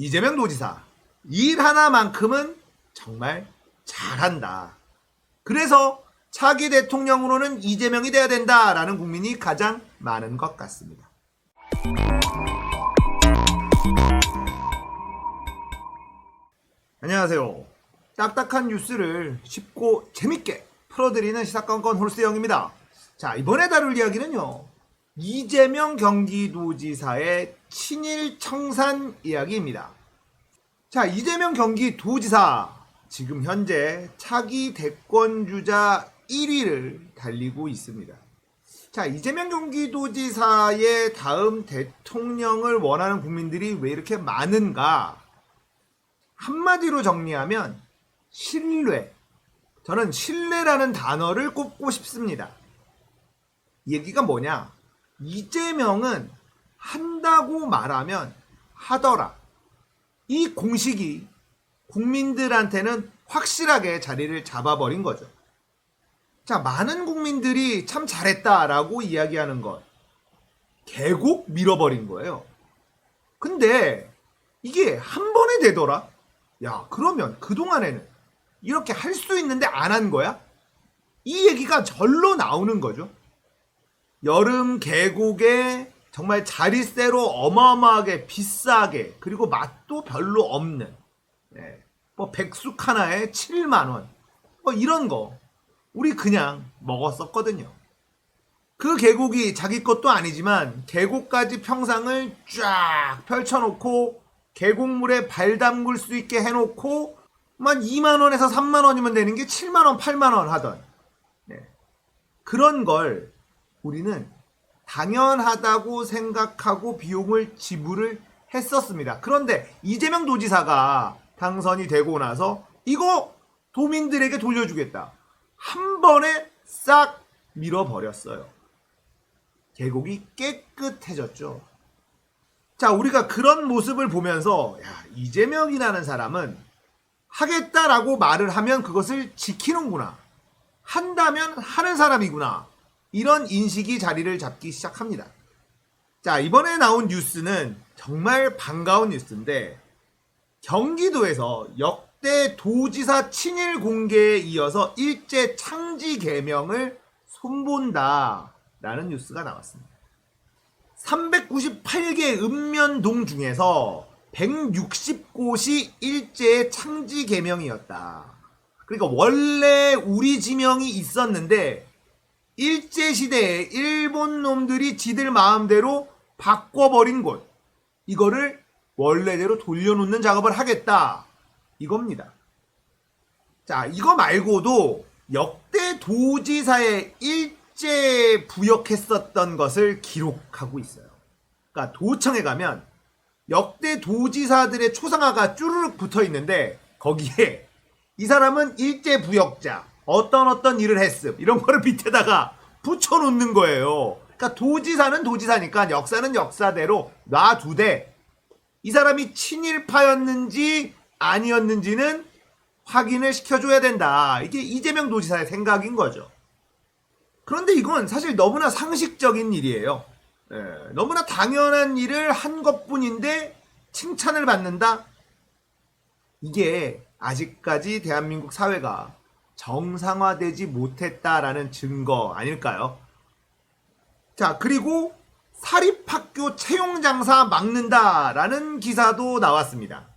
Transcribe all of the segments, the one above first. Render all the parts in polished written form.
이재명 도지사 일 하나만큼은 정말 잘한다. 그래서 차기 대통령으로는 이재명이 돼야 된다라는 국민이 가장 많은 것 같습니다. 안녕하세요. 딱딱한 뉴스를 쉽고 재밌게 풀어드리는 시사건건 홀스영입니다. 자, 이번에 다룰 이야기는요, 이재명 경기도지사의 친일 청산 이야기입니다. 자, 이재명 경기도지사 지금 현재 차기 대권주자 1위를 달리고 있습니다. 자, 이재명 경기도지사의 다음 대통령을 원하는 국민들이 왜 이렇게 많은가? 한마디로 정리하면 신뢰. 저는 신뢰라는 단어를 꼽고 싶습니다. 이 얘기가 뭐냐? 이재명은 한다고 말하면 하더라. 이 공식이 국민들한테는 확실하게 자리를 잡아버린 거죠. 자, 많은 국민들이 참 잘했다라고 이야기하는 것. 계곡 밀어버린 거예요. 근데 이게 한 번에 되더라? 야, 그러면 그동안에는 이렇게 할 수 있는데 안 한 거야? 이 얘기가 절로 나오는 거죠. 여름 계곡에 정말 자릿세로 어마어마하게 비싸게, 그리고 맛도 별로 없는, 뭐 백숙 하나에 7만원, 뭐 이런 거 우리 그냥 먹었었거든요. 그 계곡이 자기 것도 아니지만 계곡까지 평상을 쫙 펼쳐놓고 계곡물에 발 담글 수 있게 해놓고 만 2만원에서 3만원이면 되는 게 7만원, 8만원 하던, 그런 걸 우리는 당연하다고 생각하고 비용을 지불을 했었습니다. 그런데 이재명 도지사가 당선이 되고 나서 이거 도민들에게 돌려주겠다. 한 번에 싹 밀어버렸어요. 계곡이 깨끗해졌죠. 자, 우리가 그런 모습을 보면서, 야, 이재명이라는 사람은 하겠다라고 말을 하면 그것을 지키는구나. 한다면 하는 사람이구나. 이런 인식이 자리를 잡기 시작합니다. 자, 이번에 나온 뉴스는 정말 반가운 뉴스인데, 경기도에서 역대 도지사 친일 공개에 이어서 일제 창지 개명을 손본다라는 뉴스가 나왔습니다. 398개 읍면동 중에서 160곳이 일제의 창지 개명이었다. 그러니까 원래 우리 지명이 있었는데 일제시대에 일본 놈들이 지들 마음대로 바꿔버린 곳, 이거를 원래대로 돌려놓는 작업을 하겠다, 이겁니다. 자, 이거 말고도 역대 도지사의 일제 부역했었던 것을 기록하고 있어요. 그러니까 도청에 가면 역대 도지사들의 초상화가 쭈르륵 붙어 있는데 거기에 이 사람은 일제 부역자, 어떤 일을 했음, 이런 거를 밑에다가 붙여놓는 거예요. 그러니까 도지사는 도지사니까 역사는 역사대로 놔두되 이 사람이 친일파였는지 아니었는지는 확인을 시켜줘야 된다. 이게 이재명 도지사의 생각인 거죠. 그런데 이건 사실 너무나 상식적인 일이에요. 너무나 당연한 일을 한 것뿐인데 칭찬을 받는다? 이게 아직까지 대한민국 사회가 정상화되지 못했다라는 증거 아닐까요? 자, 그리고 사립학교 채용장사 막는다라는 기사도 나왔습니다.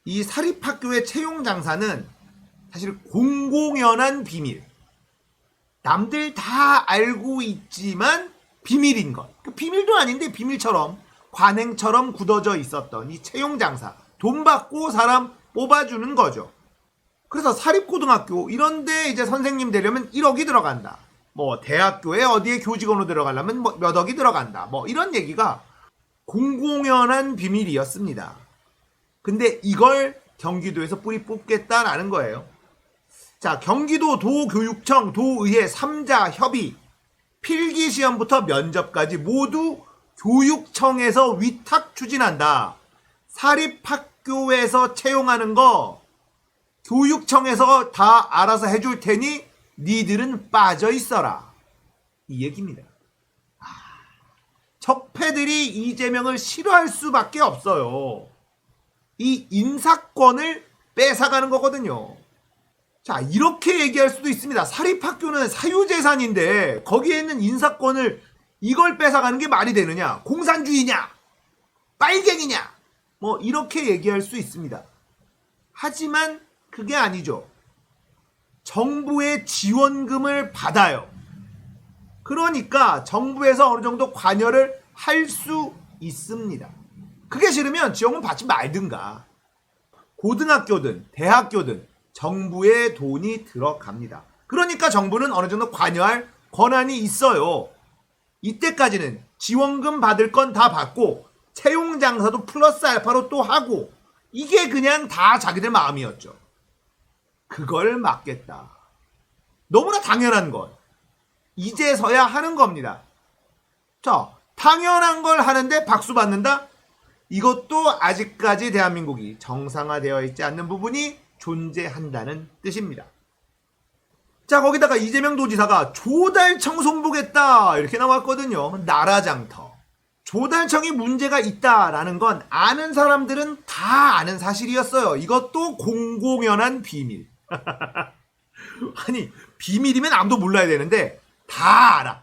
이 사립학교의 채용장사는 사실 공공연한 비밀, 남들 다 알고 있지만 비밀인 것, 그 비밀도 아닌데 비밀처럼 관행처럼 굳어져 있었던 이 채용장사, 돈 받고 사람 뽑아주는 거죠. 그래서 사립고등학교 이런데 이제 선생님 되려면 1억이 들어간다, 뭐 대학교에 어디에 교직원으로 들어가려면 뭐 몇 억이 들어간다, 뭐 이런 얘기가 공공연한 비밀이었습니다. 근데 이걸 경기도에서 뿌리 뽑겠다라는 거예요. 자, 경기도 도교육청, 도의회 3자 협의, 필기시험부터 면접까지 모두 교육청에서 위탁 추진한다. 사립학교에서 채용하는 거 교육청에서 다 알아서 해줄 테니 니들은 빠져 있어라, 이 얘기입니다. 적폐들이 이재명을 싫어할 수밖에 없어요. 이 인사권을 뺏어가는 거거든요. 자, 이렇게 얘기할 수도 있습니다. 사립학교는 사유재산인데 거기에 있는 인사권을 이걸 뺏어가는 게 말이 되느냐? 공산주의냐? 빨갱이냐? 뭐 이렇게 얘기할 수 있습니다. 하지만 그게 아니죠. 정부의 지원금을 받아요. 그러니까 정부에서 어느 정도 관여를 할 수 있습니다. 그게 싫으면 지원금 받지 말든가. 고등학교든 대학교든 정부의 돈이 들어갑니다. 그러니까 정부는 어느 정도 관여할 권한이 있어요. 이때까지는 지원금 받을 건 다 받고 채용장사도 플러스 알파로 또 하고 이게 그냥 다 자기들 마음이었죠. 그걸 막겠다. 너무나 당연한 것. 이제서야 하는 겁니다. 자, 당연한 걸 하는데 박수 받는다? 이것도 아직까지 대한민국이 정상화되어 있지 않는 부분이 존재한다는 뜻입니다. 자, 거기다가 이재명 도지사가 조달청 손보겠다 이렇게 나왔거든요. 나라장터. 조달청이 문제가 있다라는 건 아는 사람들은 다 아는 사실이었어요. 이것도 공공연한 비밀. 아니, 비밀이면 아무도 몰라야 되는데 다 알아.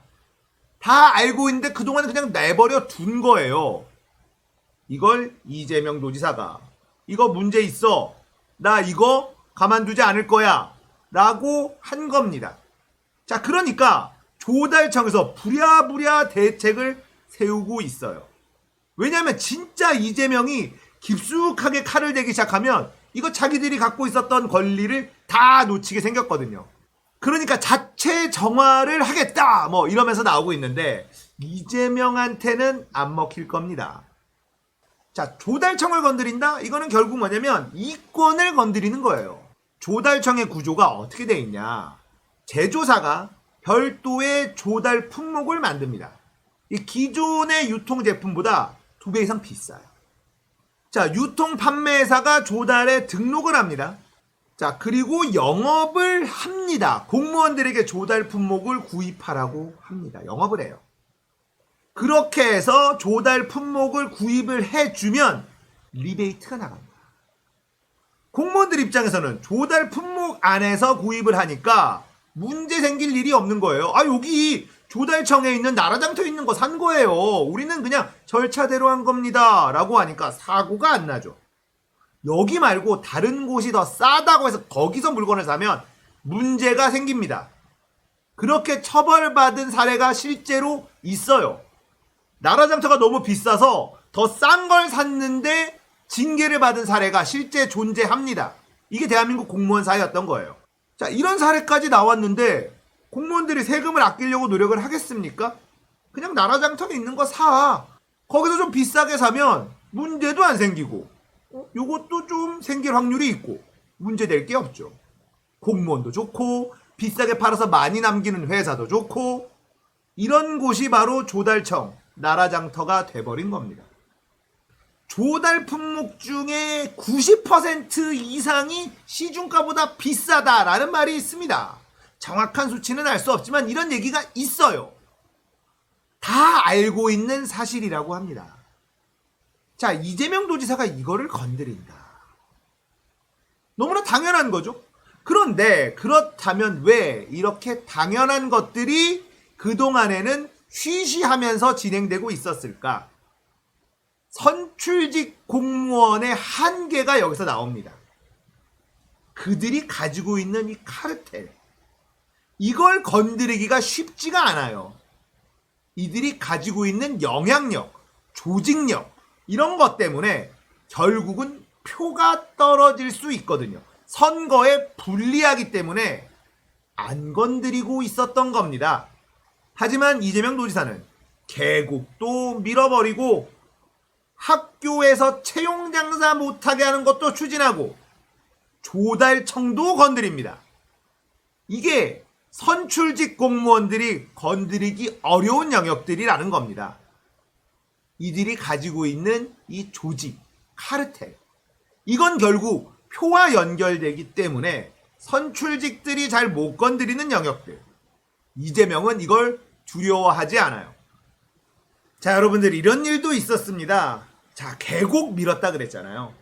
다 알고 있는데 그동안 그냥 내버려 둔 거예요. 이걸 이재명 도지사가 이거 문제 있어. 나 이거 가만두지 않을 거야. 라고 한 겁니다. 자, 그러니까 조달청에서 부랴부랴 대책을 세우고 있어요. 왜냐하면 진짜 이재명이 깊숙하게 칼을 대기 시작하면 이거 자기들이 갖고 있었던 권리를 다 놓치게 생겼거든요. 그러니까 자체 정화를 하겠다 뭐 이러면서 나오고 있는데 이재명한테는 안 먹힐 겁니다. 자, 조달청을 건드린다? 이거는 결국 뭐냐면 이권을 건드리는 거예요. 조달청의 구조가 어떻게 돼 있냐? 제조사가 별도의 조달 품목을 만듭니다. 이 기존의 유통 제품보다 2배 이상 비싸요. 자, 유통 판매사가 조달에 등록을 합니다. 자, 그리고 영업을 합니다. 공무원들에게 조달 품목을 구입하라고 합니다. 영업을 해요. 그렇게 해서 조달 품목을 구입을 해주면 리베이트가 나갑니다. 공무원들 입장에서는 조달 품목 안에서 구입을 하니까 문제 생길 일이 없는 거예요. 아, 여기 조달청에 있는 나라장터 있는 거 산 거예요. 우리는 그냥 절차대로 한 겁니다. 라고 하니까 사고가 안 나죠. 여기 말고 다른 곳이 더 싸다고 해서 거기서 물건을 사면 문제가 생깁니다. 그렇게 처벌받은 사례가 실제로 있어요. 나라장터가 너무 비싸서 더 싼 걸 샀는데 징계를 받은 사례가 실제 존재합니다. 이게 대한민국 공무원 사회였던 거예요. 자, 이런 사례까지 나왔는데 공무원들이 세금을 아끼려고 노력을 하겠습니까? 그냥 나라장터에 있는 거 사. 거기서 좀 비싸게 사면 문제도 안 생기고 요것도 좀 생길 확률이 있고 문제될 게 없죠. 공무원도 좋고 비싸게 팔아서 많이 남기는 회사도 좋고 이런 곳이 바로 조달청, 나라장터가 돼버린 겁니다. 조달 품목 중에 90% 이상이 시중가보다 비싸다라는 말이 있습니다. 정확한 수치는 알 수 없지만 이런 얘기가 있어요. 다 알고 있는 사실이라고 합니다. 자, 이재명 도지사가 이거를 건드린다. 너무나 당연한 거죠. 그런데 그렇다면 왜 이렇게 당연한 것들이 그동안에는 쉬쉬하면서 진행되고 있었을까? 선출직 공무원의 한계가 여기서 나옵니다. 그들이 가지고 있는 이 카르텔, 이걸 건드리기가 쉽지가 않아요. 이들이 가지고 있는 영향력, 조직력 이런 것 때문에 결국은 표가 떨어질 수 있거든요. 선거에 불리하기 때문에 안 건드리고 있었던 겁니다. 하지만 이재명 도지사는 계곡도 밀어버리고 학교에서 채용장사 못하게 하는 것도 추진하고 조달청도 건드립니다. 이게 선출직 공무원들이 건드리기 어려운 영역들이라는 겁니다. 이들이 가지고 있는 이 조직, 카르텔, 이건 결국 표와 연결되기 때문에 선출직들이 잘 못 건드리는 영역들. 이재명은 이걸 두려워하지 않아요. 자, 여러분들 이런 일도 있었습니다. 자, 계곡 밀었다 그랬잖아요.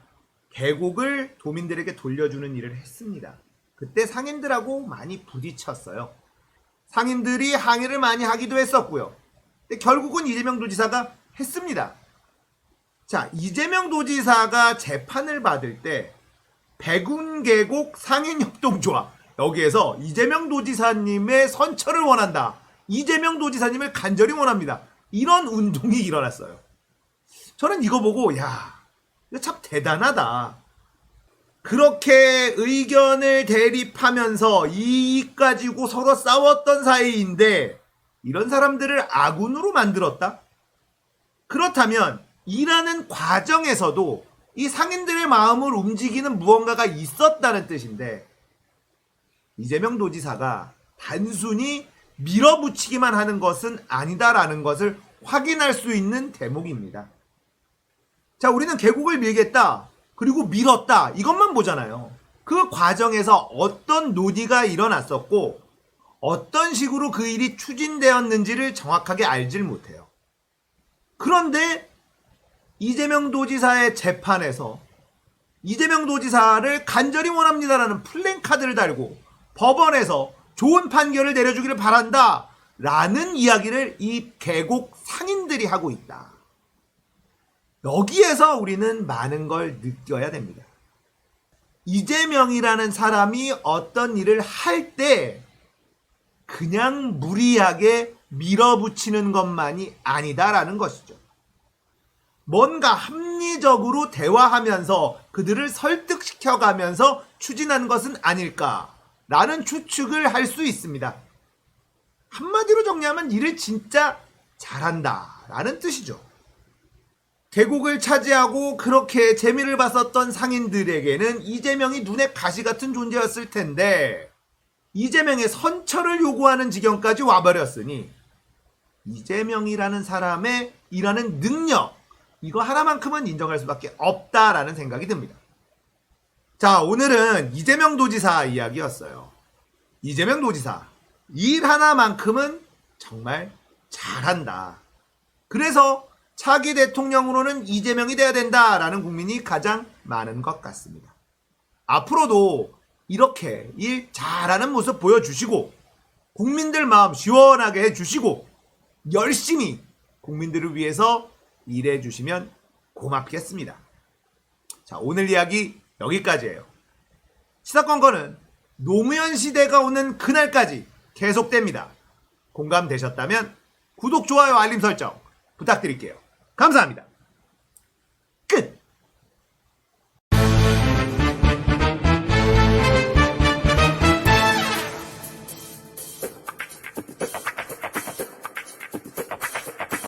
계곡을 도민들에게 돌려주는 일을 했습니다. 그때 상인들하고 많이 부딪혔어요. 상인들이 항의를 많이 하기도 했었고요. 근데 결국은 이재명 도지사가 했습니다. 자, 이재명 도지사가 재판을 받을 때 백운계곡 상인협동조합, 여기에서 이재명 도지사님의 선처를 원한다. 이재명 도지사님을 간절히 원합니다. 이런 운동이 일어났어요. 저는 이거 보고 야, 이거 참 대단하다. 그렇게 의견을 대립하면서 이익 가지고 서로 싸웠던 사이인데 이런 사람들을 아군으로 만들었다? 그렇다면 일하는 과정에서도 이 상인들의 마음을 움직이는 무언가가 있었다는 뜻인데 이재명 도지사가 단순히 밀어붙이기만 하는 것은 아니다라는 것을 확인할 수 있는 대목입니다. 자, 우리는 계곡을 밀겠다, 그리고 밀었다, 이것만 보잖아요. 그 과정에서 어떤 논의가 일어났었고 어떤 식으로 그 일이 추진되었는지를 정확하게 알질 못해요. 그런데 이재명 도지사의 재판에서 이재명 도지사를 간절히 원합니다라는 플랜카드를 달고 법원에서 좋은 판결을 내려주기를 바란다 라는 이야기를 이 계곡 상인들이 하고 있다. 여기에서 우리는 많은 걸 느껴야 됩니다. 이재명이라는 사람이 어떤 일을 할 때 그냥 무리하게 밀어붙이는 것만이 아니다라는 것이죠. 뭔가 합리적으로 대화하면서 그들을 설득시켜가면서 추진한 것은 아닐까라는 추측을 할 수 있습니다. 한마디로 정리하면 일을 진짜 잘한다라는 뜻이죠. 계곡을 차지하고 그렇게 재미를 봤었던 상인들에게는 이재명이 눈에 가시 같은 존재였을 텐데 이재명의 선처를 요구하는 지경까지 와버렸으니 이재명이라는 사람의 일하는 능력, 이거 하나만큼은 인정할 수밖에 없다라는 생각이 듭니다. 자, 오늘은 이재명 도지사 이야기였어요. 이재명 도지사, 일 하나만큼은 정말 잘한다. 그래서 차기 대통령으로는 이재명이 돼야 된다라는 국민이 가장 많은 것 같습니다. 앞으로도 이렇게 일 잘하는 모습 보여주시고 국민들 마음 시원하게 해주시고 열심히 국민들을 위해서 일해주시면 고맙겠습니다. 자, 오늘 이야기 여기까지예요. 시사건건은 노무현 시대가 오는 그날까지 계속됩니다. 공감되셨다면 구독, 좋아요, 알림 설정 부탁드릴게요. 감사합니다. 끝!